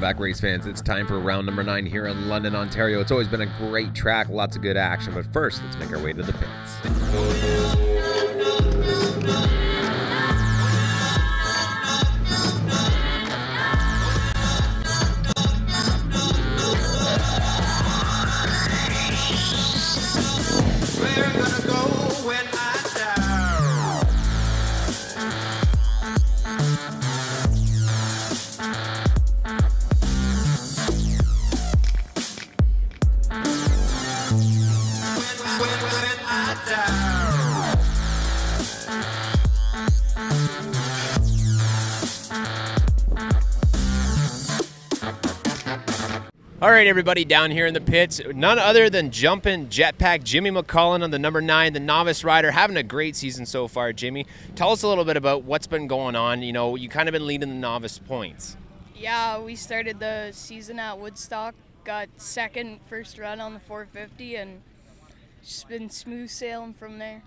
back, race fans. It's time for round number 9 here in London, Ontario. It's always been a great track, lots of good action, but first, let's make our way to the pits. All right, everybody, down here in the pits, none other than jumping jetpack Jimmy McCullen on the number 9, the novice rider, having a great season so far. Jimmy, tell us a little bit about what's been going on. You know, you kind of been leading the novice points. Yeah, we started the season at Woodstock, got second first run on the 450, and just been smooth sailing from there.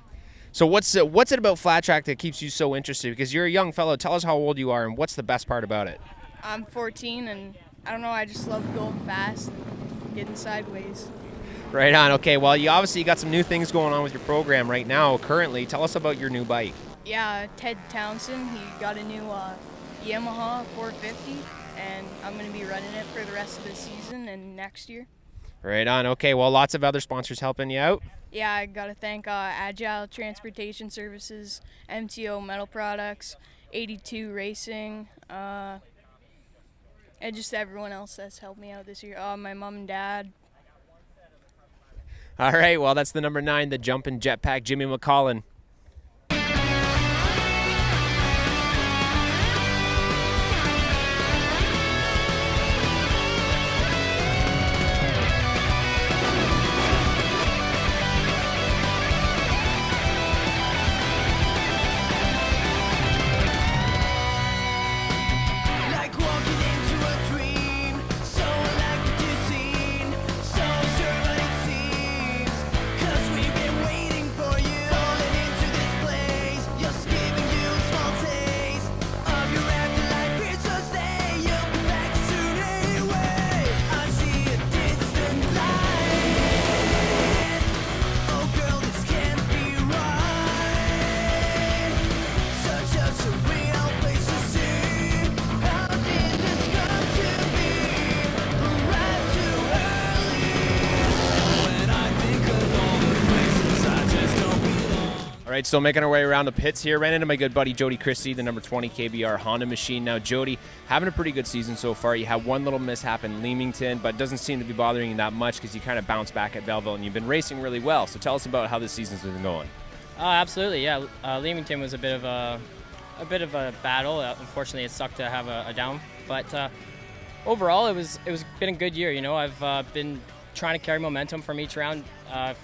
So what's it about flat track that keeps you so interested? Because you're a young fellow. Tell us how old you are and what's the best part about it. I'm 14, and I don't know, I just love going fast and getting sideways. Right on. Okay, well, you obviously got some new things going on with your program right now, currently. Tell us about your new bike. Yeah, Ted Townsend, he got a new Yamaha 450, and I'm going to be running it for the rest of the season and next year. Right on. Okay, well, lots of other sponsors helping you out. Yeah, I got to thank Agile Transportation Services, MTO Metal Products, 82 Racing, and just everyone else that's helped me out this year. My mom and dad. All right, well, that's the number 9, the jumping jetpack, Jimmy McCullen. All right, so making our way around the pits here. Ran into my good buddy Jody Christie, the number 20 KBR Honda machine. Now, Jody, having a pretty good season so far. You had one little mishap in Leamington, but it doesn't seem to be bothering you that much because you kind of bounced back at Belleville, and you've been racing really well. So tell us about how this season's been going. Absolutely, yeah. Leamington was a bit of a battle. Unfortunately, it sucked to have a down, but overall, it was been a good year. You know, I've been trying to carry momentum from each round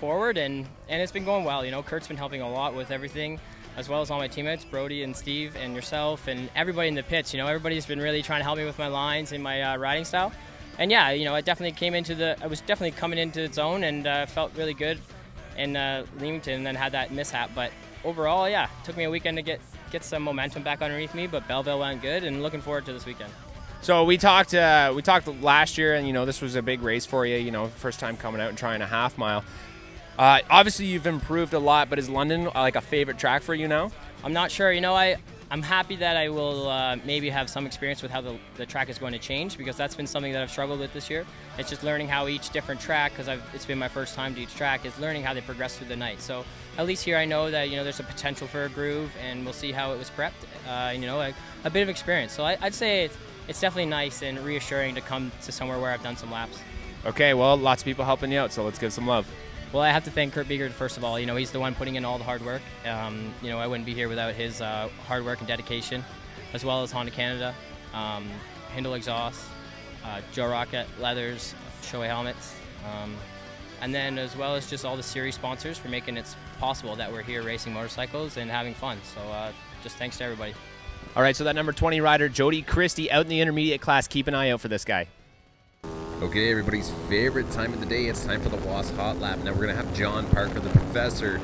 forward, and it's been going well. You know, Kurt's been helping a lot with everything, as well as all my teammates, Brody and Steve and yourself and everybody in the pits. You know, everybody's been really trying to help me with my lines and my riding style. And yeah, you know, I was definitely coming into the zone and felt really good in Leamington, and then had that mishap. But overall, yeah, it took me a weekend to get some momentum back underneath me, but Belleville went good, and looking forward to this weekend. So we talked last year, and you know, this was a big race for you. You know, first time coming out and trying a half mile. Obviously, you've improved a lot, but is London like a favorite track for you now? I'm not sure. You know, I'm happy that I will maybe have some experience with how the track is going to change, because that's been something that I've struggled with this year. It's just learning how each different track, because it's been my first time to each track, is learning how they progress through the night. So at least here I know that, you know, there's a potential for a groove, and we'll see how it was prepped. You know, a bit of experience. So I'd say it's definitely nice and reassuring to come to somewhere where I've done some laps. Okay, well, lots of people helping you out, so let's give some love. Well, I have to thank Kurt Biegert, first of all. You know, he's the one putting in all the hard work. You know, I wouldn't be here without his hard work and dedication, as well as Honda Canada, Hindle Exhaust, Joe Rocket Leathers, Shoei Helmets, and then as well as just all the series sponsors for making it possible that we're here racing motorcycles and having fun. So just thanks to everybody. All right, so that number 20 rider, Jody Christie, out in the intermediate class. Keep an eye out for this guy. Okay, everybody's favorite time of the day. It's time for the WAS Hot Lap. Now we're going to have John Parker, the professor,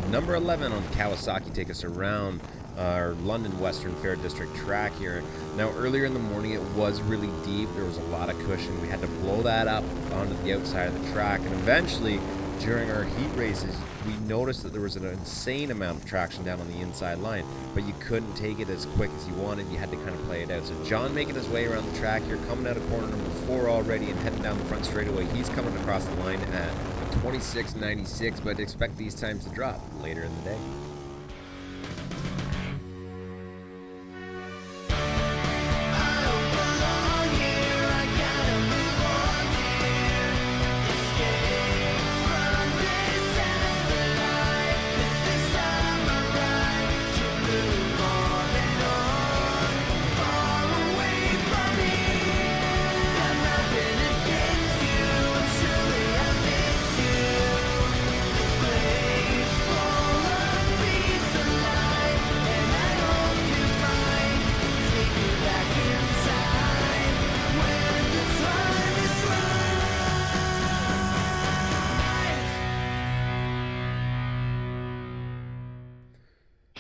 number 11 on Kawasaki, take us around our London Western Fair District track here. Now earlier in the morning it was really deep, there was a lot of cushion. We had to blow that up onto the outside of the track, and eventually during our heat races we noticed that there was an insane amount of traction down on the inside line, but you couldn't take it as quick as you wanted. You had to kind of play it out. So John making his way around the track here, coming out of corner number 4 already and heading down the front straightaway. He's coming across the line at 26.96, but expect these times to drop later in the day.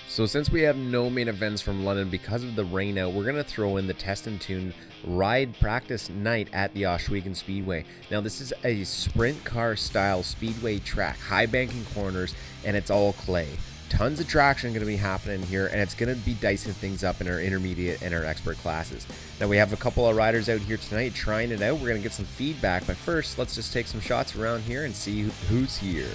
So since we have no main events from London because of the rain out, we're going to throw in the Test and Tune ride practice night at the Oshweken Speedway. Now this is a sprint car style speedway track, high banking corners, and it's all clay. Tons of traction going to be happening here, and it's going to be dicing things up in our intermediate and our expert classes. Now we have a couple of riders out here tonight trying it out. We're going to get some feedback, but first let's just take some shots around here and see who's here.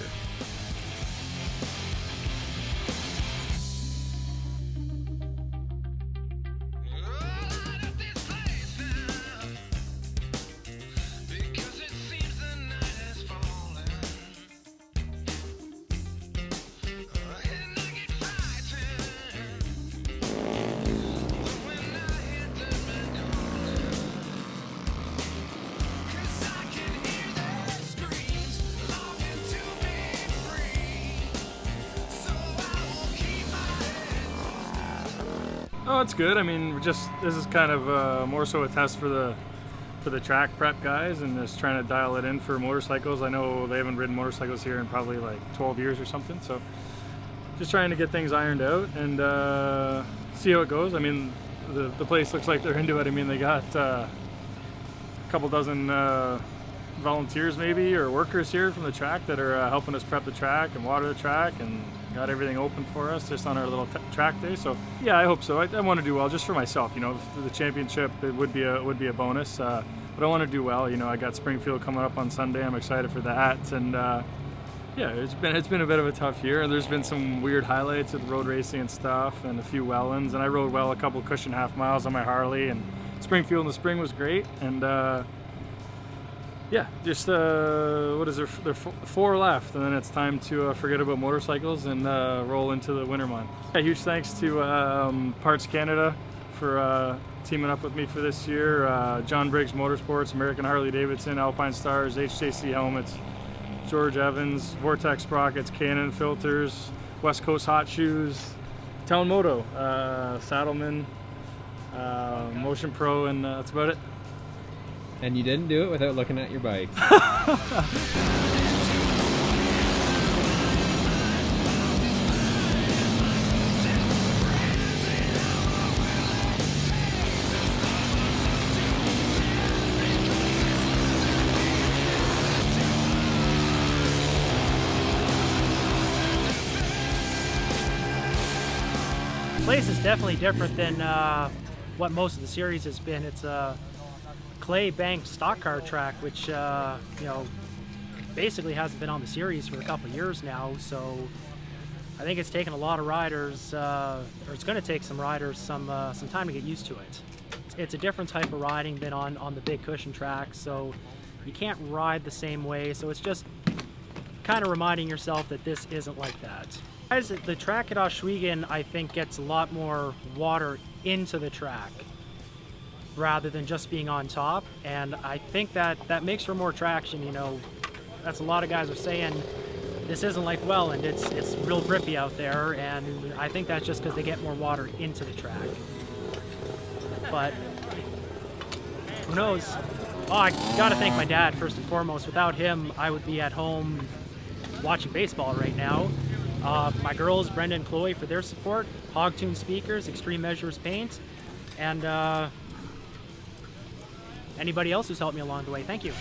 Oh, it's good. I mean, this is kind of more so a test for the track prep guys, and just trying to dial it in for motorcycles. I know they haven't ridden motorcycles here in probably like 12 years or something, so just trying to get things ironed out and see how it goes. I mean, the place looks like they're into it. I mean, they got a couple dozen volunteers maybe, or workers here from the track that are helping us prep the track and water the track, and got everything open for us just on our little track day. So yeah, I hope so. I want to do well just for myself, you know. For the championship, it would be a bonus, but I want to do well. You know, I got Springfield coming up on Sunday. I'm excited for that, and yeah, it's been a bit of a tough year. There's been some weird highlights with road racing and stuff, and a few well-ins, and I rode well a couple cushion half miles on my Harley, and Springfield in the spring was great, and yeah, just what is there? There are 4 left, and then it's time to forget about motorcycles and roll into the winter month. Yeah, huge thanks to Parts Canada for teaming up with me for this year. John Briggs Motorsports, American Harley Davidson, Alpine Stars, HJC Helmets, George Evans, Vortex Sprockets, Canon Filters, West Coast Hot Shoes, Town Moto, Saddleman, Motion Pro, and that's about it. And you didn't do it without looking at your bike. The place is definitely different than what most of the series has been. It's a clay banked stock car track, which you know, basically hasn't been on the series for a couple of years now. So I think it's taken a lot of riders, or it's going to take some riders some time to get used to it. It's a different type of riding than on the big cushion track, so you can't ride the same way. So it's just kind of reminding yourself that this isn't like that. Guys, the track at Oshweken, I think, gets a lot more water into the track rather than just being on top, and I think that makes for more traction. You know, that's a lot of guys are saying this isn't like Welland, it's real grippy out there, and I think that's just because they get more water into the track. But who knows? Oh, I gotta thank my dad first and foremost. Without him, I would be at home watching baseball right now. My girls, Brenda and Chloe, for their support. Hogtune Speakers, Extreme Measures Paint, and anybody else who's helped me along the way. Thank you.